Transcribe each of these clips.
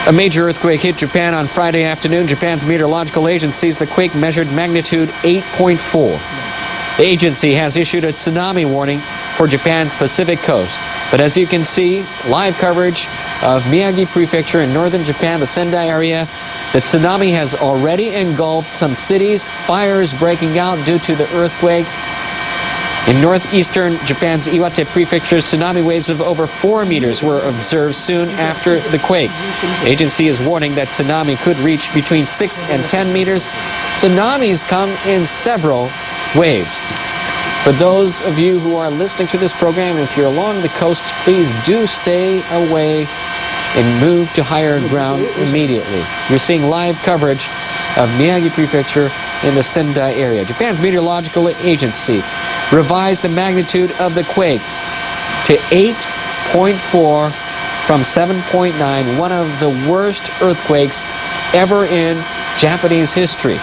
A major earthquake hit Japan on Friday afternoon. Japan's meteorological agency says the quake measured magnitude 8.4. The agency has issued a tsunami warning for Japan's Pacific coast. But as you can see, live coverage of Miyagi Prefecture in northern Japan, the Sendai area, the tsunami has already engulfed some cities, fires breaking out due to the earthquake. In northeastern Japan's Iwate Prefecture, tsunami waves of over 4 meters were observed soon after the quake. The agency is warning that tsunami could reach between 6 and 10 meters. Tsunamis come in several waves. For those of you who are listening to this program, if you're along the coast, please do stay away and move to higher ground immediately. You're seeing live coverage of Miyagi Prefecture in the Sendai area. Japan's meteorological agency revised the magnitude of the quake to 8.4 from 7.9, one of the worst earthquakes ever in Japanese history.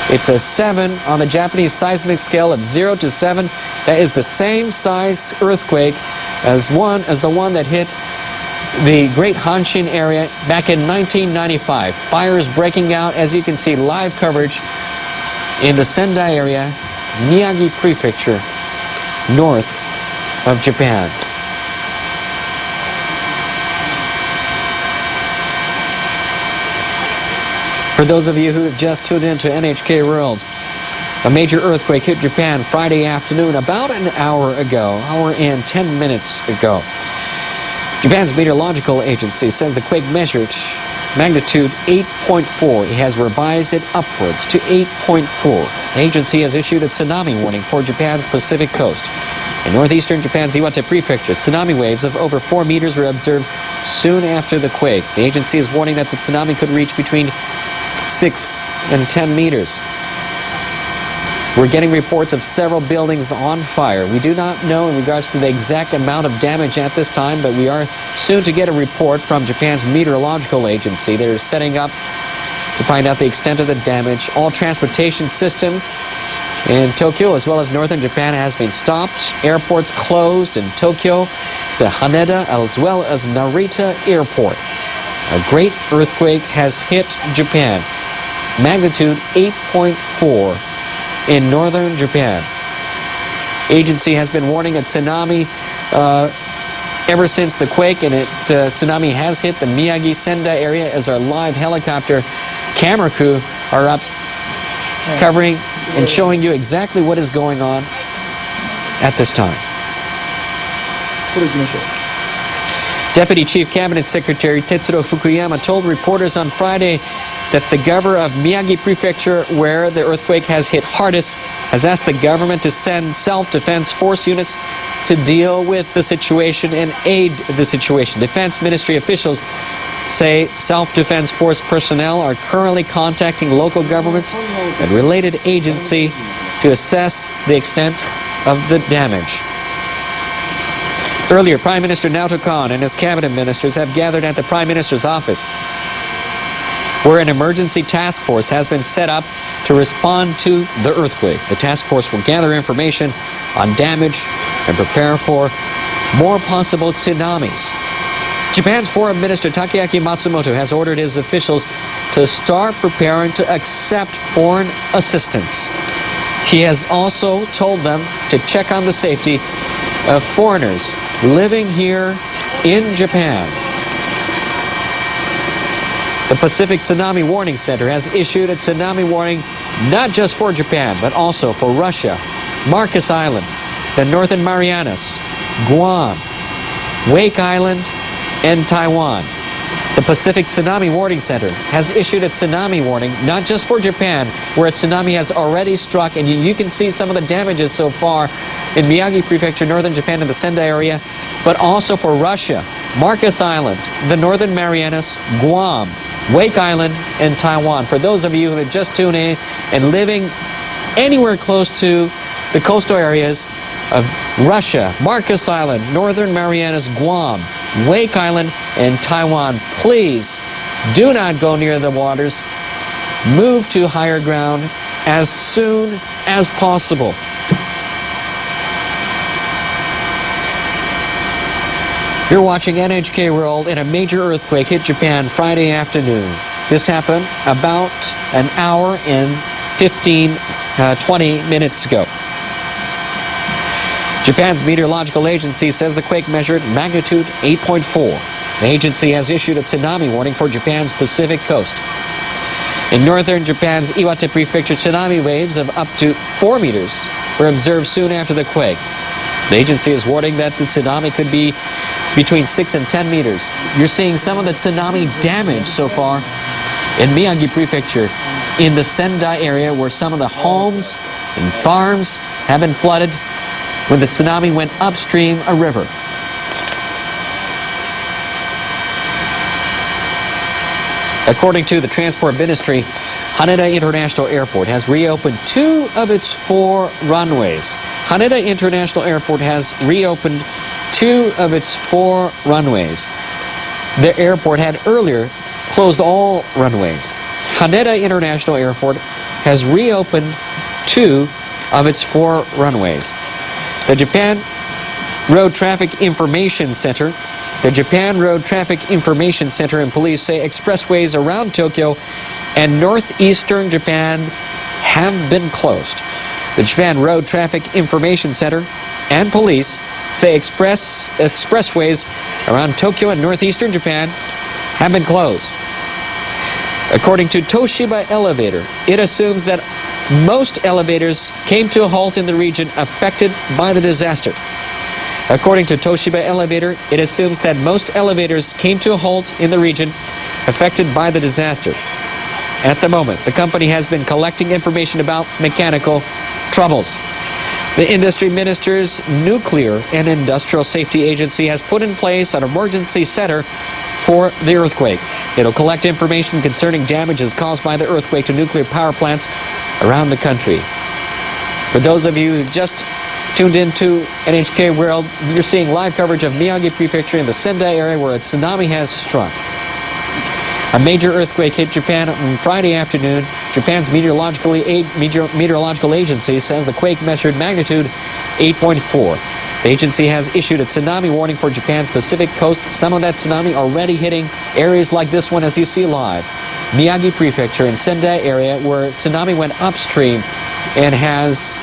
It's a 7 on the Japanese seismic scale of 0 to 7. That is the same size earthquake as the one that hit the Great Hanshin area back in 1995. Fires breaking out, as you can see, live coverage in the Sendai area, Miyagi Prefecture, north of Japan. For those of you who have just tuned in to NHK World, a major earthquake hit Japan Friday afternoon about an hour and 10 minutes ago. Japan's meteorological agency says the quake measured magnitude 8.4. It has revised it upwards to 8.4. The agency has issued a tsunami warning for Japan's Pacific coast. In northeastern Japan's Iwate Prefecture, tsunami waves of over 4 meters were observed soon after the quake. The agency is warning that the tsunami could reach between 6 and 10 meters. We're getting reports of several buildings on fire. We do not know in regards to the exact amount of damage at this time, but we are soon to get a report from Japan's meteorological agency. They're setting up to find out the extent of the damage. All transportation systems in Tokyo as well as northern Japan has been stopped. Airports closed in Tokyo, Haneda, as well as Narita Airport. A great earthquake has hit Japan. Magnitude 8.4 in northern Japan. Agency has been warning a tsunami ever since the quake, and tsunami has hit the Miyagi Sendai area as our live helicopter camera crew are up covering and showing you exactly what is going on at this time. Deputy Chief Cabinet Secretary Tetsuro Fukuyama told reporters on Friday that the governor of Miyagi Prefecture, where the earthquake has hit hardest, has asked the government to send self-defense force units to deal with the situation and aid the situation. Defense Ministry officials say self-defense force personnel are currently contacting local governments and related agency to assess the extent of the damage. Earlier, Prime Minister Naoto Kan and his cabinet ministers have gathered at the Prime Minister's office, where an emergency task force has been set up to respond to the earthquake. The task force will gather information on damage and prepare for more possible tsunamis. Japan's Foreign Minister Takeaki Matsumoto has ordered his officials to start preparing to accept foreign assistance. He has also told them to check on the safety of foreigners living here in Japan. The Pacific Tsunami Warning Center has issued a tsunami warning not just for Japan, but also for Russia, Marcus Island, the Northern Marianas, Guam, Wake Island, and Taiwan. The Pacific Tsunami Warning Center has issued a tsunami warning not just for Japan, where a tsunami has already struck, and you can see some of the damages so far in Miyagi Prefecture, northern Japan, and the Sendai area, but also for Russia, Marcus Island, the Northern Marianas, Guam, Wake Island, and Taiwan. For those of you who have just tuned in and living anywhere close to the coastal areas of Russia, Marcus Island, Northern Marianas, Guam, Wake Island, and Taiwan, please do not go near the waters. Move to higher ground as soon as possible. You're watching NHK World, and a major earthquake hit Japan Friday afternoon. This happened about an hour and 20 minutes ago. Japan's meteorological agency says the quake measured magnitude 8.4. The agency has issued a tsunami warning for Japan's Pacific coast. In northern Japan's Iwate Prefecture, tsunami waves of up to 4 meters were observed soon after the quake. The agency is warning that the tsunami could be between 6 and 10 meters. You're seeing some of the tsunami damage so far in Miyagi Prefecture, in the Sendai area, where some of the homes and farms have been flooded when the tsunami went upstream a river. According to the Transport Ministry, Haneda International Airport has reopened 2 of its 4 runways. Haneda International Airport has reopened 2 of its 4 runways. The airport had earlier closed all runways. Haneda International Airport has reopened 2 of its 4 runways. The Japan Road Traffic Information Center and police say expressways around Tokyo and northeastern Japan have been closed. The Japan Road Traffic Information Center and police say expressways around Tokyo and northeastern Japan have been closed. According to Toshiba Elevator, it assumes that most elevators came to a halt in the region affected by the disaster. According to Toshiba Elevator, it assumes that most elevators came to a halt in the region affected by the disaster. At the moment, the company has been collecting information about mechanical troubles. The Industry Minister's Nuclear and Industrial Safety Agency has put in place an emergency center for the earthquake. It'll collect information concerning damages caused by the earthquake to nuclear power plants around the country. For those of you who just tuned into NHK World, you're seeing live coverage of Miyagi Prefecture in the Sendai area where a tsunami has struck. A major earthquake hit Japan on Friday afternoon. Japan's meteorological agency says the quake measured magnitude 8.4. The agency has issued a tsunami warning for Japan's Pacific coast. Some of that tsunami already hitting areas like this one, as you see live. Miyagi Prefecture in Sendai area, where tsunami went upstream and has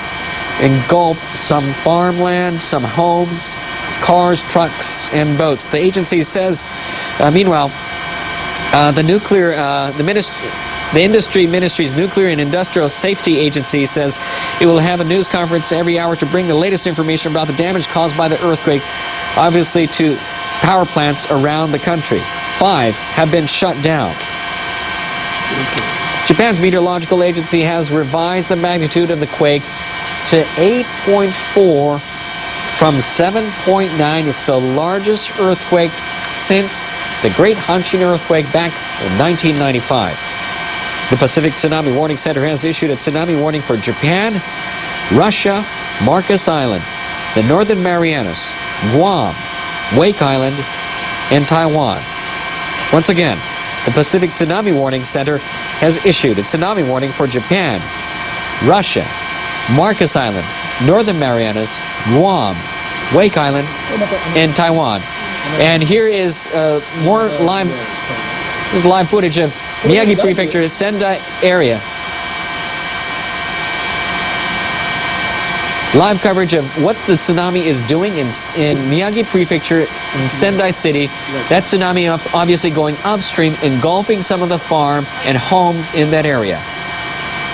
engulfed some farmland, some homes, cars, trucks, and boats. The agency says, meanwhile, the Industry Ministry's Nuclear and Industrial Safety Agency says it will have a news conference every hour to bring the latest information about the damage caused by the earthquake, obviously to power plants around the country. 5 have been shut down. Japan's meteorological agency has revised the magnitude of the quake to 8.4 from 7.9. It's the largest earthquake since the Great Hanshin earthquake back in 1995. The Pacific Tsunami Warning Center has issued a tsunami warning for Japan, Russia, Marcus Island, the Northern Marianas, Guam, Wake Island, and Taiwan. Once again, the Pacific Tsunami Warning Center has issued a tsunami warning for Japan, Russia, Marcus Island, Northern Marianas, Guam, Wake Island, and Taiwan. And here is more live footage of Miyagi Prefecture, Sendai area. Live coverage of what the tsunami is doing in Miyagi Prefecture in Sendai City. That tsunami obviously going upstream, engulfing some of the farm and homes in that area.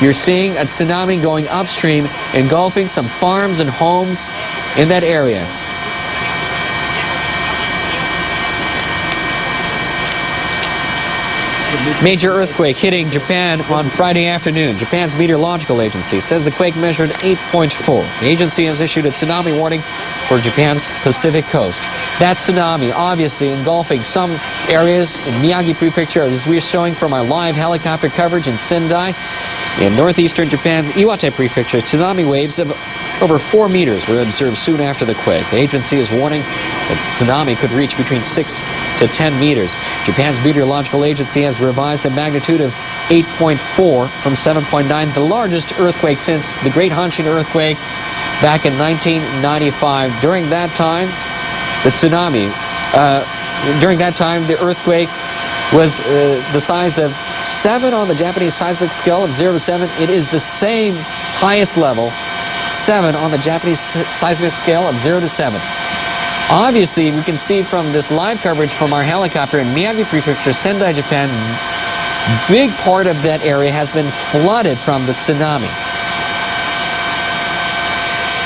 You're seeing a tsunami going upstream, engulfing some farms and homes in that area. Major earthquake hitting Japan on Friday afternoon. Japan's meteorological agency says the quake measured 8.4. The agency has issued a tsunami warning for Japan's Pacific coast. That tsunami obviously engulfing some areas in Miyagi Prefecture, as we're showing from our live helicopter coverage in Sendai. In northeastern Japan's Iwate Prefecture, tsunami waves of over 4 meters were observed soon after the quake. The agency is warning that tsunami could reach between 6 to 10 meters. Japan's meteorological agency has revised the magnitude of 8.4 from 7.9, the largest earthquake since the Great Hanshin earthquake back in 1995. During that time, the tsunami During that time, the earthquake was the size of 7 on the Japanese seismic scale of 0 to 7. It is the same highest level, 7 on the Japanese seismic scale of 0 to 7. Obviously, we can see from this live coverage from our helicopter in Miyagi Prefecture, Sendai, Japan, big part of that area has been flooded from the tsunami.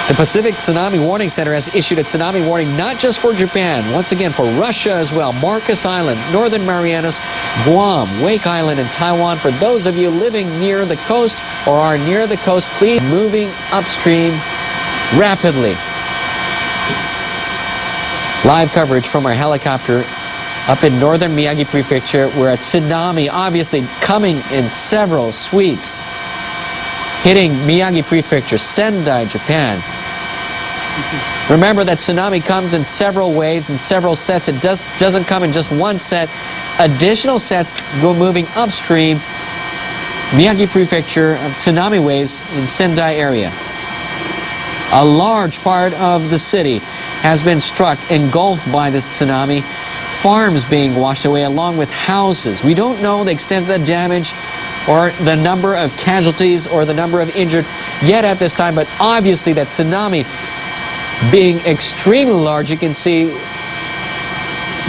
The Pacific Tsunami Warning Center has issued a tsunami warning not just for Japan, once again for Russia as well, Marcus Island, Northern Marianas, Guam, Wake Island, and Taiwan. For those of you living near the coast or are near the coast, please moving upstream rapidly. Live coverage from our helicopter up in northern Miyagi Prefecture, where a tsunami obviously coming in several sweeps, hitting Miyagi Prefecture, Sendai, Japan. Remember that tsunami comes in several waves and several sets. It doesn't come in just one set. Additional sets go moving upstream Miyagi Prefecture of tsunami waves in Sendai area. A large part of the city has been struck, engulfed by this tsunami. Farms being washed away along with houses. We don't know the extent of the damage or the number of casualties or the number of injured yet at this time, but obviously that tsunami being extremely large, you can see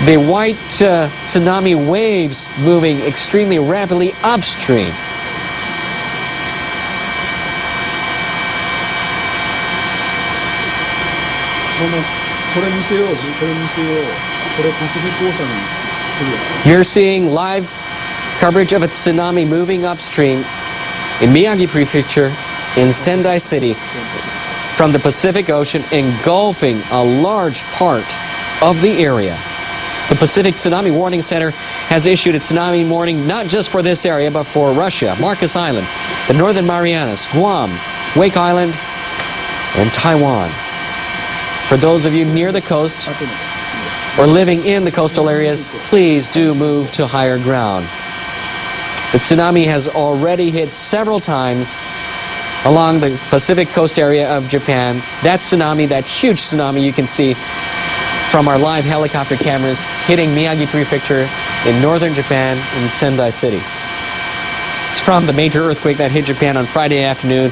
the white tsunami waves moving extremely rapidly upstream. You're seeing live coverage of a tsunami moving upstream in Miyagi Prefecture in Sendai City from the Pacific Ocean, engulfing a large part of the area. The Pacific Tsunami Warning Center has issued a tsunami warning not just for this area, but for Russia, Marcus Island, the Northern Marianas, Guam, Wake Island, and Taiwan. For those of you near the coast or living in the coastal areas, please do move to higher ground. The tsunami has already hit several times along the Pacific coast area of Japan. That tsunami, that huge tsunami you can see from our live helicopter cameras hitting Miyagi Prefecture in northern Japan in Sendai City. It's from the major earthquake that hit Japan on Friday afternoon.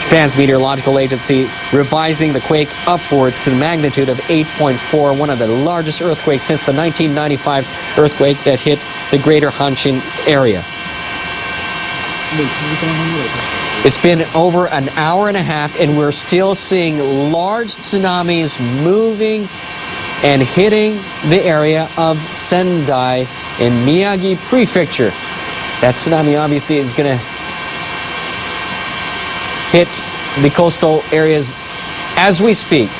Japan's meteorological agency revising the quake upwards to the magnitude of 8.4, one of the largest earthquakes since the 1995 earthquake that hit the greater Hanshin area. It's been over an hour and a half, and we're still seeing large tsunamis moving and hitting the area of Sendai in Miyagi Prefecture. That tsunami obviously is going to hit the coastal areas as we speak.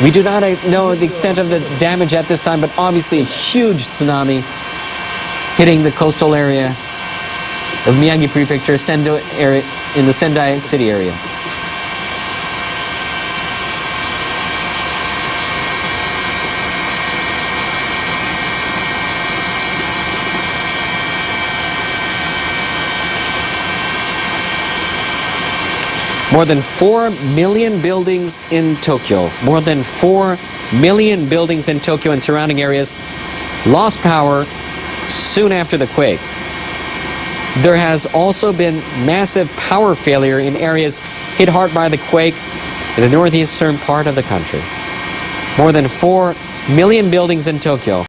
We do not know the extent of the damage at this time, but obviously a huge tsunami hitting the coastal area of Miyagi Prefecture, Sendai area, in the Sendai City area. More than 4 million buildings in Tokyo, more than 4 million buildings in Tokyo and surrounding areas lost power soon after the quake. There has also been massive power failure in areas hit hard by the quake in the northeastern part of the country. More than 4 million buildings in Tokyo.